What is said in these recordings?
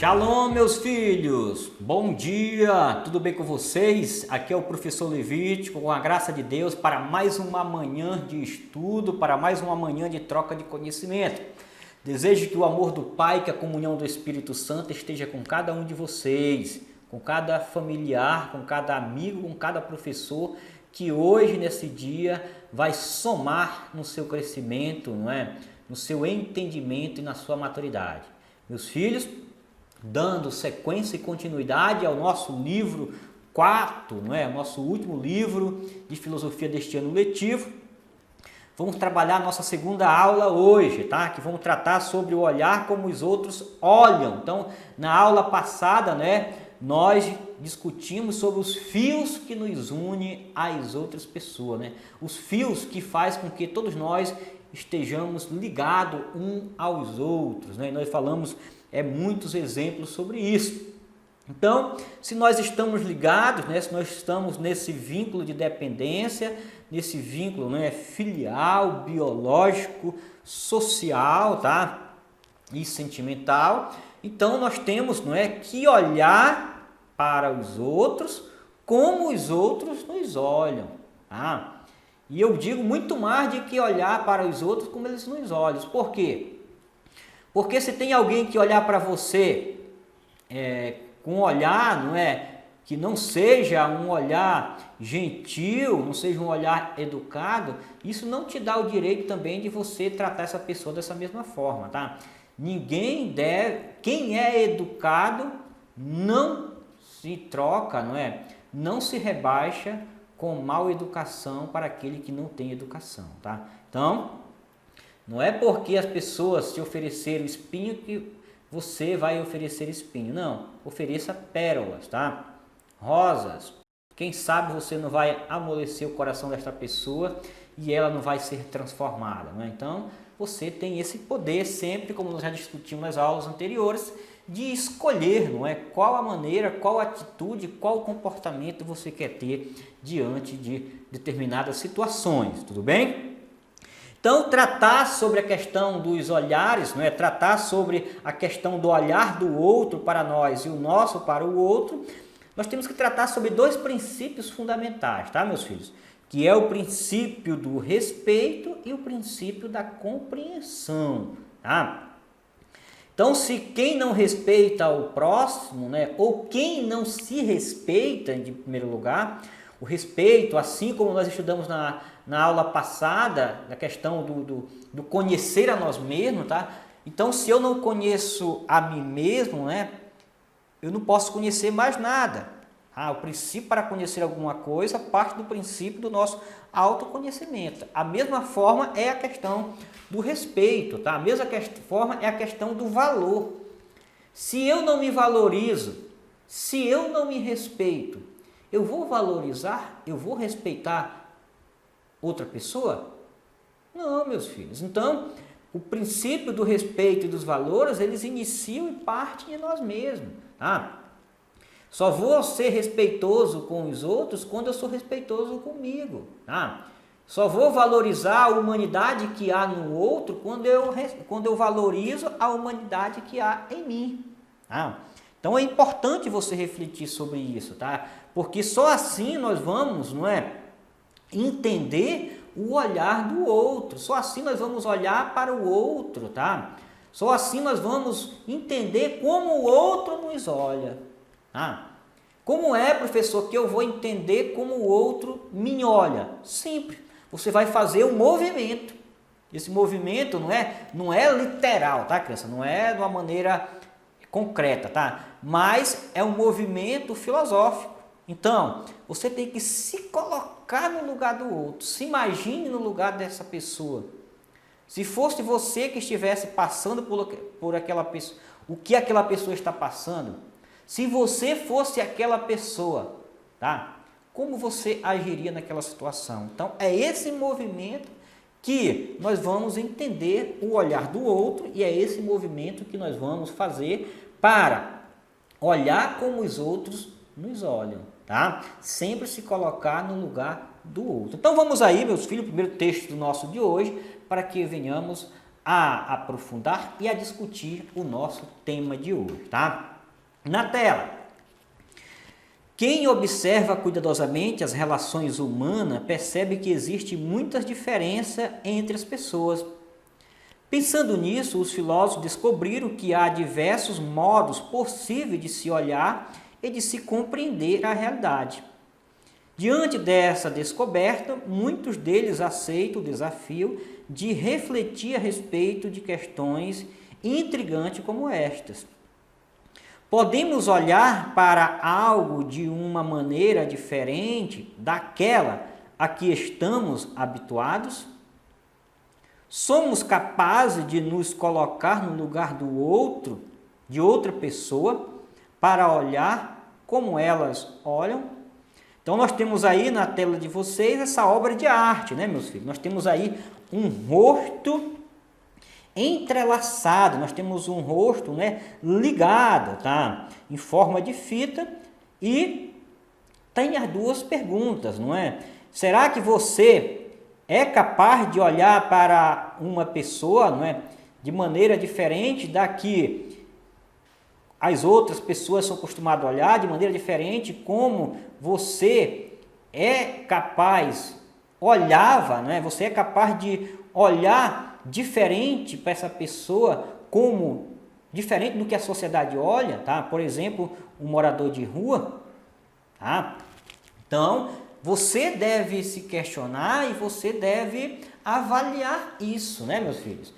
Shalom, meus filhos! Bom dia! Tudo bem com vocês? Aqui é o professor Levítico, com a graça de Deus, para mais uma manhã de estudo, para mais uma manhã de troca de conhecimento. Desejo que o amor do Pai, que a comunhão do Espírito Santo esteja com cada um de vocês, com cada familiar, com cada amigo, com cada professor, que hoje, nesse dia, vai somar no seu crescimento, não é? No seu entendimento e na sua maturidade. Meus filhos, dando sequência e continuidade ao nosso livro 4, não é? Nosso último livro de filosofia deste ano letivo. Vamos trabalhar a nossa segunda aula hoje, tá? Que vamos tratar sobre o olhar como os outros olham. Então, na aula passada, né, nós discutimos sobre os fios que nos unem às outras pessoas, né? Os fios que faz com que todos nós estejamos ligados uns aos outros, né? E nós falamos muitos exemplos sobre isso. Então, se nós estamos ligados, né, se nós estamos nesse vínculo de dependência, nesse vínculo, né, filial, biológico, social, tá? E sentimental, então nós temos, não é, que olhar para os outros como os outros nos olham. Tá? E eu digo muito mais de que olhar para os outros como eles nos olham. Por quê? Porque se tem alguém que olhar para você com um olhar, não é, que não seja um olhar gentil, não seja um olhar educado, isso não te dá o direito também de você tratar essa pessoa dessa mesma forma, tá? Ninguém deve, quem é educado não se troca, não é? Não se rebaixa com mal educação para aquele que não tem educação, tá? Então, não é porque as pessoas te ofereceram espinho que você vai oferecer espinho. Não, ofereça pérolas, tá? Rosas. Quem sabe você não vai amolecer o coração desta pessoa e ela não vai ser transformada, não é? Então, você tem esse poder sempre, como nós já discutimos nas aulas anteriores, de escolher, não é? Qual a maneira, qual a atitude, qual comportamento você quer ter diante de determinadas situações, tudo bem? Então, tratar sobre a questão dos olhares, não é? Tratar sobre a questão do olhar do outro para nós e o nosso para o outro, nós temos que tratar sobre dois princípios fundamentais, tá, meus filhos? Que é o princípio do respeito e o princípio da compreensão, tá? Então, se quem não respeita o próximo, né, ou quem não se respeita, em primeiro lugar, o respeito, assim como nós estudamos na aula passada, da questão do conhecer a nós mesmos, tá? Então, se eu não conheço a mim mesmo, né, eu não posso conhecer mais nada. O princípio para conhecer alguma coisa parte do princípio do nosso autoconhecimento. A mesma forma é a questão do respeito, tá? A mesma forma é a questão do valor. Se eu não me valorizo, se eu não me respeito, eu vou valorizar, eu vou respeitar outra pessoa? Não, meus filhos. Então, o princípio do respeito e dos valores, eles iniciam e partem de nós mesmos, tá? Só vou ser respeitoso com os outros quando eu sou respeitoso comigo, tá? Só vou valorizar a humanidade que há no outro quando eu valorizo a humanidade que há em mim, tá? Então é importante você refletir sobre isso, tá? Porque só assim nós vamos, não é, entender o olhar do outro. Só assim nós vamos olhar para o outro, tá? Só assim nós vamos entender como o outro nos olha. Como é, professor, que eu vou entender como o outro me olha? Simples. Você vai fazer um movimento. Esse movimento não é literal, tá, criança? Não é de uma maneira concreta, tá? Mas é um movimento filosófico. Então, você tem que se colocar no lugar do outro. Se imagine no lugar dessa pessoa. Se fosse você que estivesse passando por aquela pessoa, o que aquela pessoa está passando, se você fosse aquela pessoa, tá? Como você agiria naquela situação? Então, é esse movimento que nós vamos entender o olhar do outro e é esse movimento que nós vamos fazer para olhar como os outros nos olham, tá? Sempre se colocar no lugar do outro. Então, vamos aí, meus filhos, o primeiro texto do nosso de hoje, para que venhamos a aprofundar e a discutir o nosso tema de hoje, tá? na tela. Quem observa cuidadosamente as relações humanas percebe que existe muitas diferenças entre as pessoas. Pensando nisso, os filósofos descobriram que há diversos modos possíveis de se olhar e de se compreender a realidade. Diante dessa descoberta, muitos deles aceitam o desafio de refletir a respeito de questões intrigantes como estas. Podemos olhar para algo de uma maneira diferente daquela a que estamos habituados? Somos capazes de nos colocar no lugar do outro, de outra pessoa, para olhar como elas olham? Então nós temos aí na tela de vocês essa obra de arte, né, meus filhos? Nós temos aí um rosto entrelaçado, nós temos um rosto, né, ligado, tá? Em forma de fita, e tem as duas perguntas, não é? Será que você é capaz de olhar para uma pessoa, não é, de maneira diferente da que as outras pessoas são acostumadas a olhar, de maneira diferente como você é capaz, olhava, né? Você é capaz de olhar diferente para essa pessoa, como diferente do que a sociedade olha, tá? Por exemplo, um morador de rua, tá? Então, você deve se questionar e você deve avaliar isso, né, meus filhos?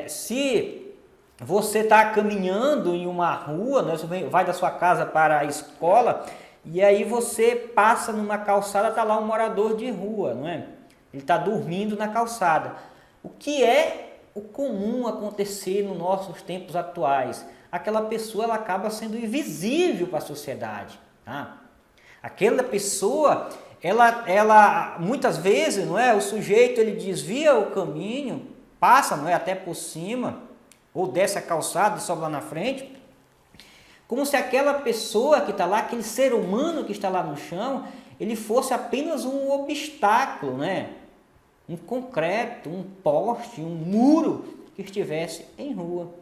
Se você está caminhando em uma rua, né, você vai da sua casa para a escola, e aí você passa numa calçada, está lá um morador de rua, não é? Ele está dormindo na calçada. O que é o comum acontecer nos nossos tempos atuais? Aquela pessoa ela acaba sendo invisível para a sociedade, tá? Aquela pessoa, ela muitas vezes, não é? O sujeito ele desvia o caminho, passa, não é, até por cima, ou desce a calçada e sobe lá na frente, como se aquela pessoa que está lá, aquele ser humano que está lá no chão, ele fosse apenas um obstáculo, né? Um concreto, um poste, um muro que estivesse em rua.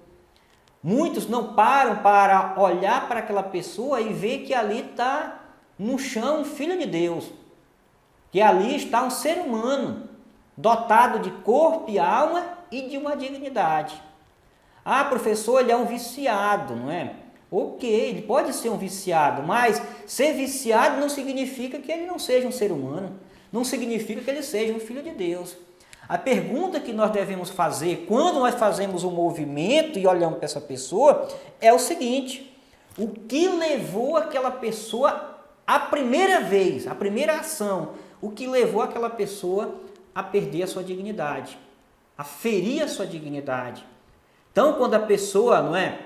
Muitos não param para olhar para aquela pessoa e ver que ali está no chão um filho de Deus, que ali está um ser humano, dotado de corpo e alma e de uma dignidade. Ah, professor, ele é um viciado, não é? Ok, ele pode ser um viciado, mas ser viciado não significa que ele não seja um ser humano, não significa que ele seja um filho de Deus. A pergunta que nós devemos fazer quando nós fazemos um movimento e olhamos para essa pessoa é o seguinte: o que levou aquela pessoa a primeira vez, a primeira ação, o que levou aquela pessoa a perder a sua dignidade, a ferir a sua dignidade? Então, quando a pessoa, não é,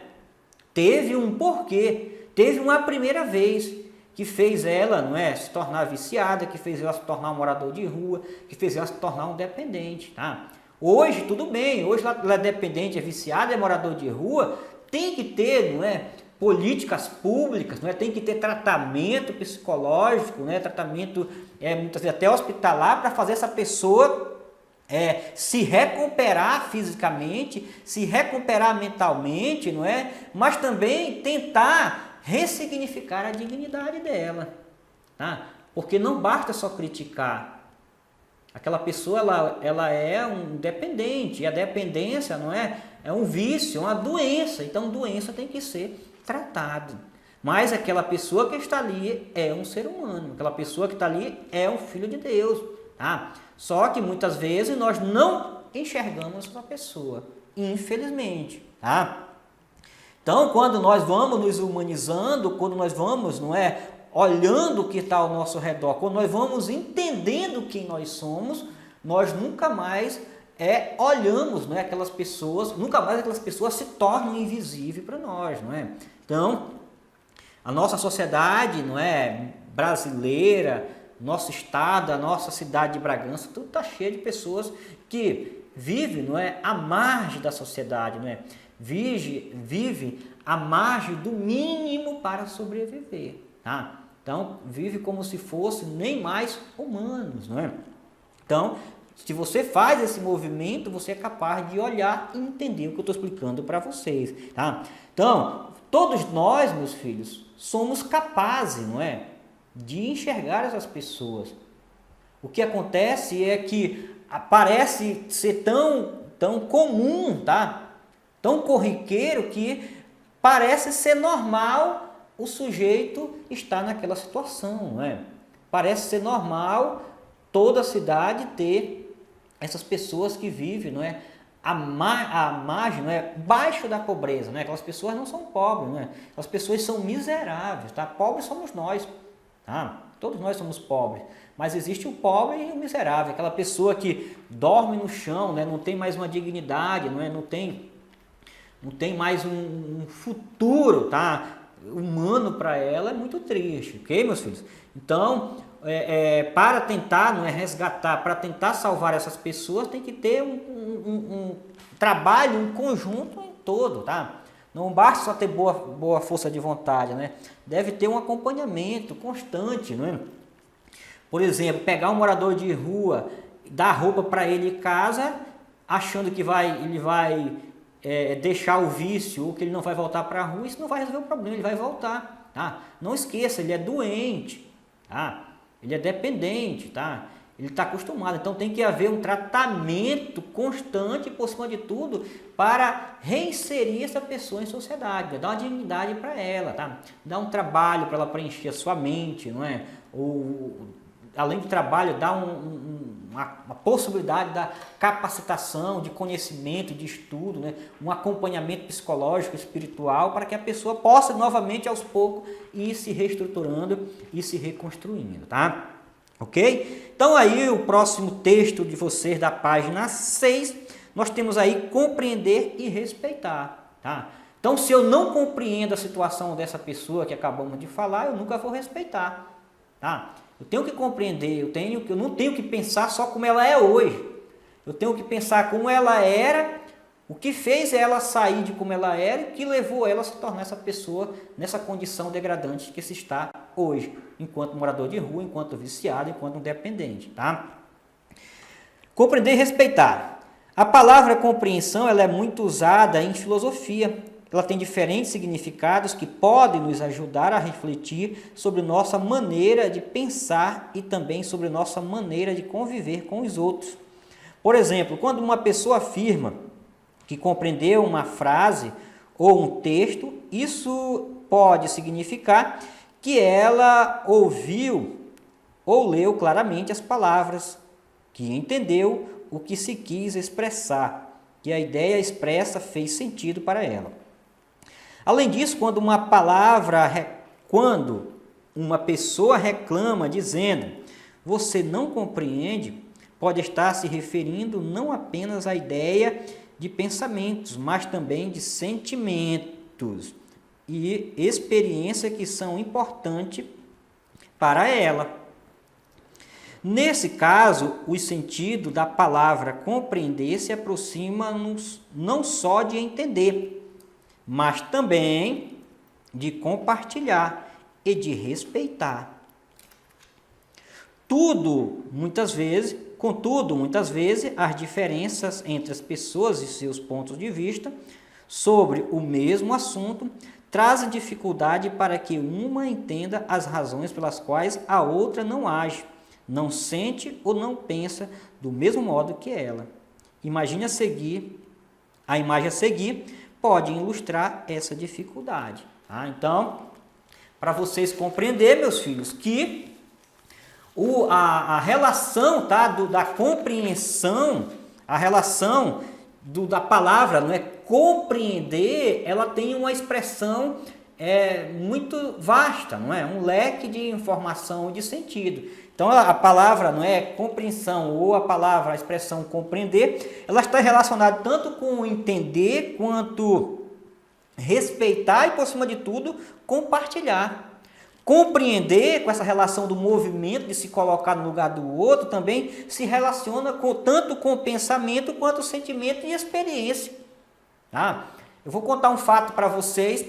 teve um porquê, teve uma primeira vez que fez ela, não é, se tornar viciada, que fez ela se tornar um morador de rua, que fez ela se tornar um dependente, tá? Hoje, tudo bem, hoje ela é dependente, é viciada, é morador de rua, tem que ter, não é, políticas públicas, não é, tem que ter tratamento psicológico, né, tratamento, muitas vezes até hospitalar, para fazer essa pessoa se recuperar fisicamente, se recuperar mentalmente, não é? Mas também tentar ressignificar a dignidade dela, tá? Porque não basta só criticar. Aquela pessoa ela é um dependente, e a dependência, não é? É um vício, é uma doença. Então, doença tem que ser tratada. Mas aquela pessoa que está ali é um ser humano, aquela pessoa que está ali é um filho de Deus, tá? Só que muitas vezes nós não enxergamos essa pessoa, infelizmente, tá? Então, quando nós vamos nos humanizando, quando nós vamos, não é, olhando o que está ao nosso redor, quando nós vamos entendendo quem nós somos, nós nunca mais olhamos, não é, aquelas pessoas, nunca mais aquelas pessoas se tornam invisíveis para nós, não é? Então, a nossa sociedade, não é, brasileira, nosso estado, a nossa cidade de Bragança, tudo está cheio de pessoas que vivem, não é, à margem da sociedade, não é? Vive à margem do mínimo para sobreviver, tá? Então, vive como se fossem nem mais humanos, não é? Então, Se você faz esse movimento, você é capaz de olhar e entender o que eu estou explicando para vocês, tá? Então, todos nós, meus filhos, somos capazes, não é, de enxergar essas pessoas. O que acontece é que parece ser tão comum, tá? Tão corriqueiro que parece ser normal o sujeito estar naquela situação, não é? Parece ser normal toda a cidade ter essas pessoas que vivem, não é, à margem, não é, baixo da pobreza, não é? Aquelas pessoas não são pobres, não é? Aquelas pessoas são miseráveis, tá? Pobres somos nós, tá? Todos nós somos pobres, mas existe o pobre e o miserável, aquela pessoa que dorme no chão, né? Não tem mais uma dignidade, não é? Não tem mais um futuro, tá? Humano para ela, é muito triste, ok, meus filhos? Então, para tentar, não é, resgatar, para tentar salvar essas pessoas, tem que ter um trabalho, um conjunto em todo, tá? Não basta só ter boa força de vontade, né? Deve ter um acompanhamento constante, não é? Por exemplo, pegar um morador de rua, dar roupa para ele em casa, achando que ele vai deixar o vício ou que ele não vai voltar para a rua, isso não vai resolver o problema, ele vai voltar, tá? Não esqueça, ele é doente, tá? Ele é dependente, tá? Ele está acostumado, então tem que haver um tratamento constante, por cima de tudo, para reinserir essa pessoa em sociedade, dar uma dignidade para ela, tá? Dar um trabalho para ela preencher a sua mente, não é? Ou, além do trabalho, dar uma possibilidade da capacitação, de conhecimento, de estudo, né? Um acompanhamento psicológico, espiritual, para que a pessoa possa novamente, aos poucos, ir se reestruturando e se reconstruindo, tá? Ok? Então aí o próximo texto de vocês, da página 6, nós temos aí compreender e respeitar, tá? Então, se eu não compreendo a situação dessa pessoa que acabamos de falar, eu nunca vou respeitar, tá? Eu tenho que compreender, eu não tenho que pensar só como ela é hoje. Eu tenho que pensar como ela era, o que fez ela sair de como ela era e o que levou ela a se tornar essa pessoa nessa condição degradante que se está hoje, enquanto morador de rua, enquanto viciado, enquanto dependente, tá? Compreender e respeitar. A palavra compreensão, ela é muito usada em filosofia. Ela tem diferentes significados que podem nos ajudar a refletir sobre nossa maneira de pensar e também sobre nossa maneira de conviver com os outros. Por exemplo, quando uma pessoa afirma que compreendeu uma frase ou um texto, isso pode significar que ela ouviu ou leu claramente as palavras, que entendeu o que se quis expressar, que a ideia expressa fez sentido para ela. Além disso, quando uma pessoa reclama dizendo você não compreende, pode estar se referindo não apenas à ideia de pensamentos, mas também de sentimentos e experiência que são importantes para ela. Nesse caso, o sentido da palavra compreender se aproxima-nos não só de entender, mas também de compartilhar e de respeitar. Contudo, muitas vezes, as diferenças entre as pessoas e seus pontos de vista sobre o mesmo assunto trazem dificuldade para que uma entenda as razões pelas quais a outra não age, não sente ou não pensa do mesmo modo que ela. A imagem a seguir pode ilustrar essa dificuldade. Tá? Então, para vocês compreenderem, meus filhos, que a relação, tá, da compreensão, a relação da palavra, não é, compreender, ela tem uma expressão muito vasta, não é? Um leque de informação e de sentido. Então, a palavra, não é, compreensão ou a expressão compreender, ela está relacionada tanto com entender quanto respeitar e, por cima de tudo, compartilhar. Compreender, com essa relação do movimento de se colocar no lugar do outro, também se relaciona tanto com o pensamento quanto o sentimento e experiência. Tá? Eu vou contar um fato para vocês,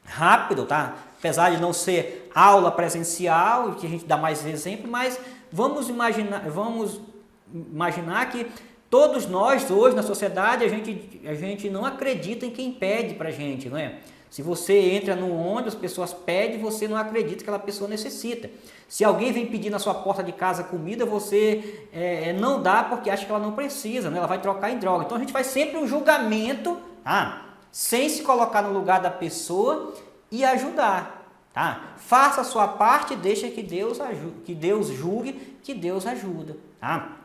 rápido, tá? Apesar de não ser aula presencial, que a gente dá mais exemplo, mas vamos imaginar que todos nós hoje na sociedade, a gente não acredita em quem pede para a gente, não é? Se você entra no ônibus, as pessoas pedem, você não acredita que aquela pessoa necessita. Se alguém vem pedir na sua porta de casa comida, você não dá porque acha que ela não precisa, né? Ela vai trocar em droga. Então a gente faz sempre um julgamento, tá? Sem se colocar no lugar da pessoa e ajudar. Tá? Faça a sua parte e deixa que Deus julgue, que Deus ajuda. Tá?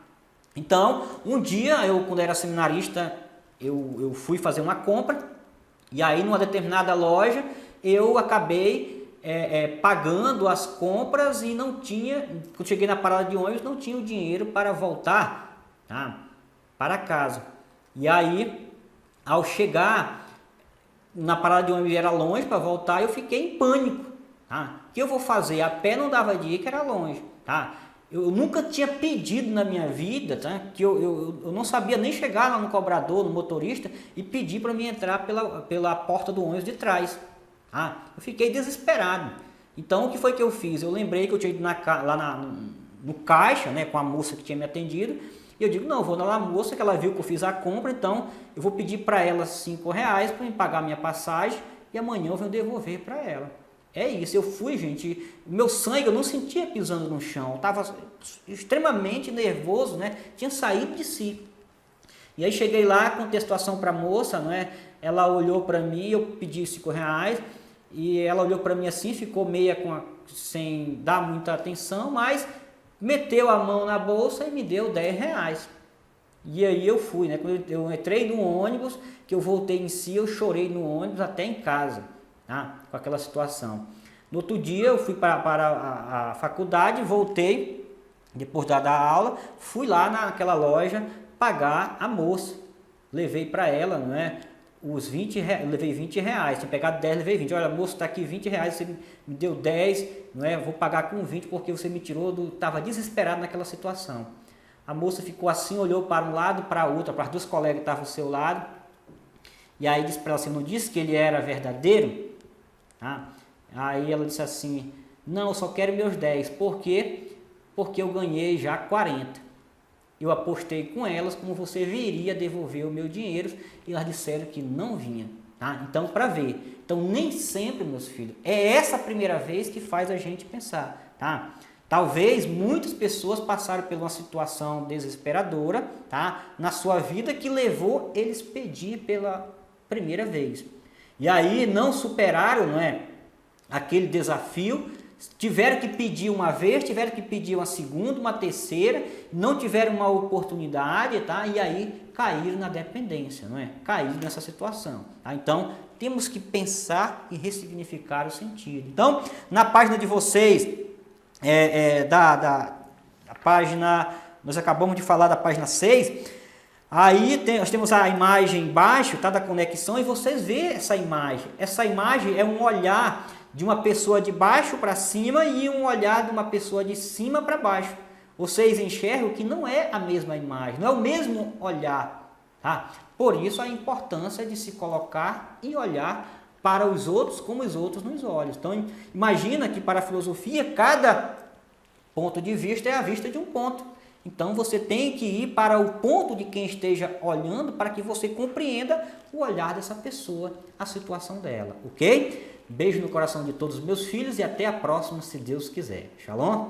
Então, um dia, quando era seminarista, eu fui fazer uma compra, e aí numa determinada loja, eu acabei pagando as compras e não tinha, quando cheguei na parada de ônibus, não tinha o dinheiro para voltar, tá? Para casa. E aí, ao chegar na parada de ônibus, era longe para voltar, eu fiquei em pânico. Tá? O que eu vou fazer? A pé não dava dia, que era longe. Tá? Eu nunca tinha pedido na minha vida, tá? Que eu não sabia nem chegar lá no cobrador, no motorista, e pedir para mim entrar pela porta do ônibus de trás. Tá? Eu fiquei desesperado. Então, o que foi que eu fiz? Eu lembrei que eu tinha ido lá no caixa, né, com a moça que tinha me atendido, e eu digo, não, eu vou na moça, que ela viu que eu fiz a compra, então eu vou pedir para ela R$5 para me pagar a minha passagem, e amanhã eu vou devolver para ela. É isso, eu fui, gente, meu sangue, eu não sentia pisando no chão, eu estava extremamente nervoso, né? Tinha saído de si. E aí cheguei lá, contei a situação para a moça, né? Ela olhou para mim, eu pedi R$5, e ela olhou para mim assim, ficou sem dar muita atenção, mas meteu a mão na bolsa e me deu R$10. E aí eu fui, né? Quando eu entrei no ônibus, que eu voltei em si, eu chorei no ônibus até em casa. Tá? Com aquela situação. No outro dia eu fui para a faculdade, voltei, depois da aula, fui lá naquela loja pagar a moça. Levei para ela, não é, os levei R$20, tinha pegado 10, levei 20. Olha, moço, está aqui R$20, você me deu 10, não é, vou pagar com 20 porque você me tirou estava desesperado naquela situação. A moça ficou assim, olhou para um lado, para o outro, para as duas colegas que estavam ao seu lado, e aí disse para ela, você não disse que ele era verdadeiro? Ah, aí ela disse assim, não, eu só quero meus 10, por quê? Porque eu ganhei já 40. Eu apostei com elas como você viria devolver o meu dinheiro e elas disseram que não vinha. Tá? Então, para ver. Então, nem sempre, meus filhos, é essa primeira vez que faz a gente pensar. Tá? Talvez muitas pessoas passaram por uma situação desesperadora, tá? Na sua vida que levou eles a pedir pela primeira vez. E aí não superaram, não é, aquele desafio, tiveram que pedir uma vez, tiveram que pedir uma segunda, uma terceira, não tiveram uma oportunidade, tá? E aí caíram na dependência, não é? Caíram nessa situação. Tá? Então temos que pensar e ressignificar o sentido. Então, na página de vocês, da página, nós acabamos de falar da página 6, aí nós temos a imagem embaixo, tá, da conexão, e vocês veem essa imagem. Essa imagem é um olhar de uma pessoa de baixo para cima e um olhar de uma pessoa de cima para baixo. Vocês enxergam que não é a mesma imagem, não é o mesmo olhar. Tá? Por isso a importância de se colocar e olhar para os outros como os outros nos olham. Então imagina que para a filosofia cada ponto de vista é a vista de um ponto. Então você tem que ir para o ponto de quem esteja olhando para que você compreenda o olhar dessa pessoa, a situação dela, ok? Beijo no coração de todos os meus filhos e até a próxima, se Deus quiser. Shalom!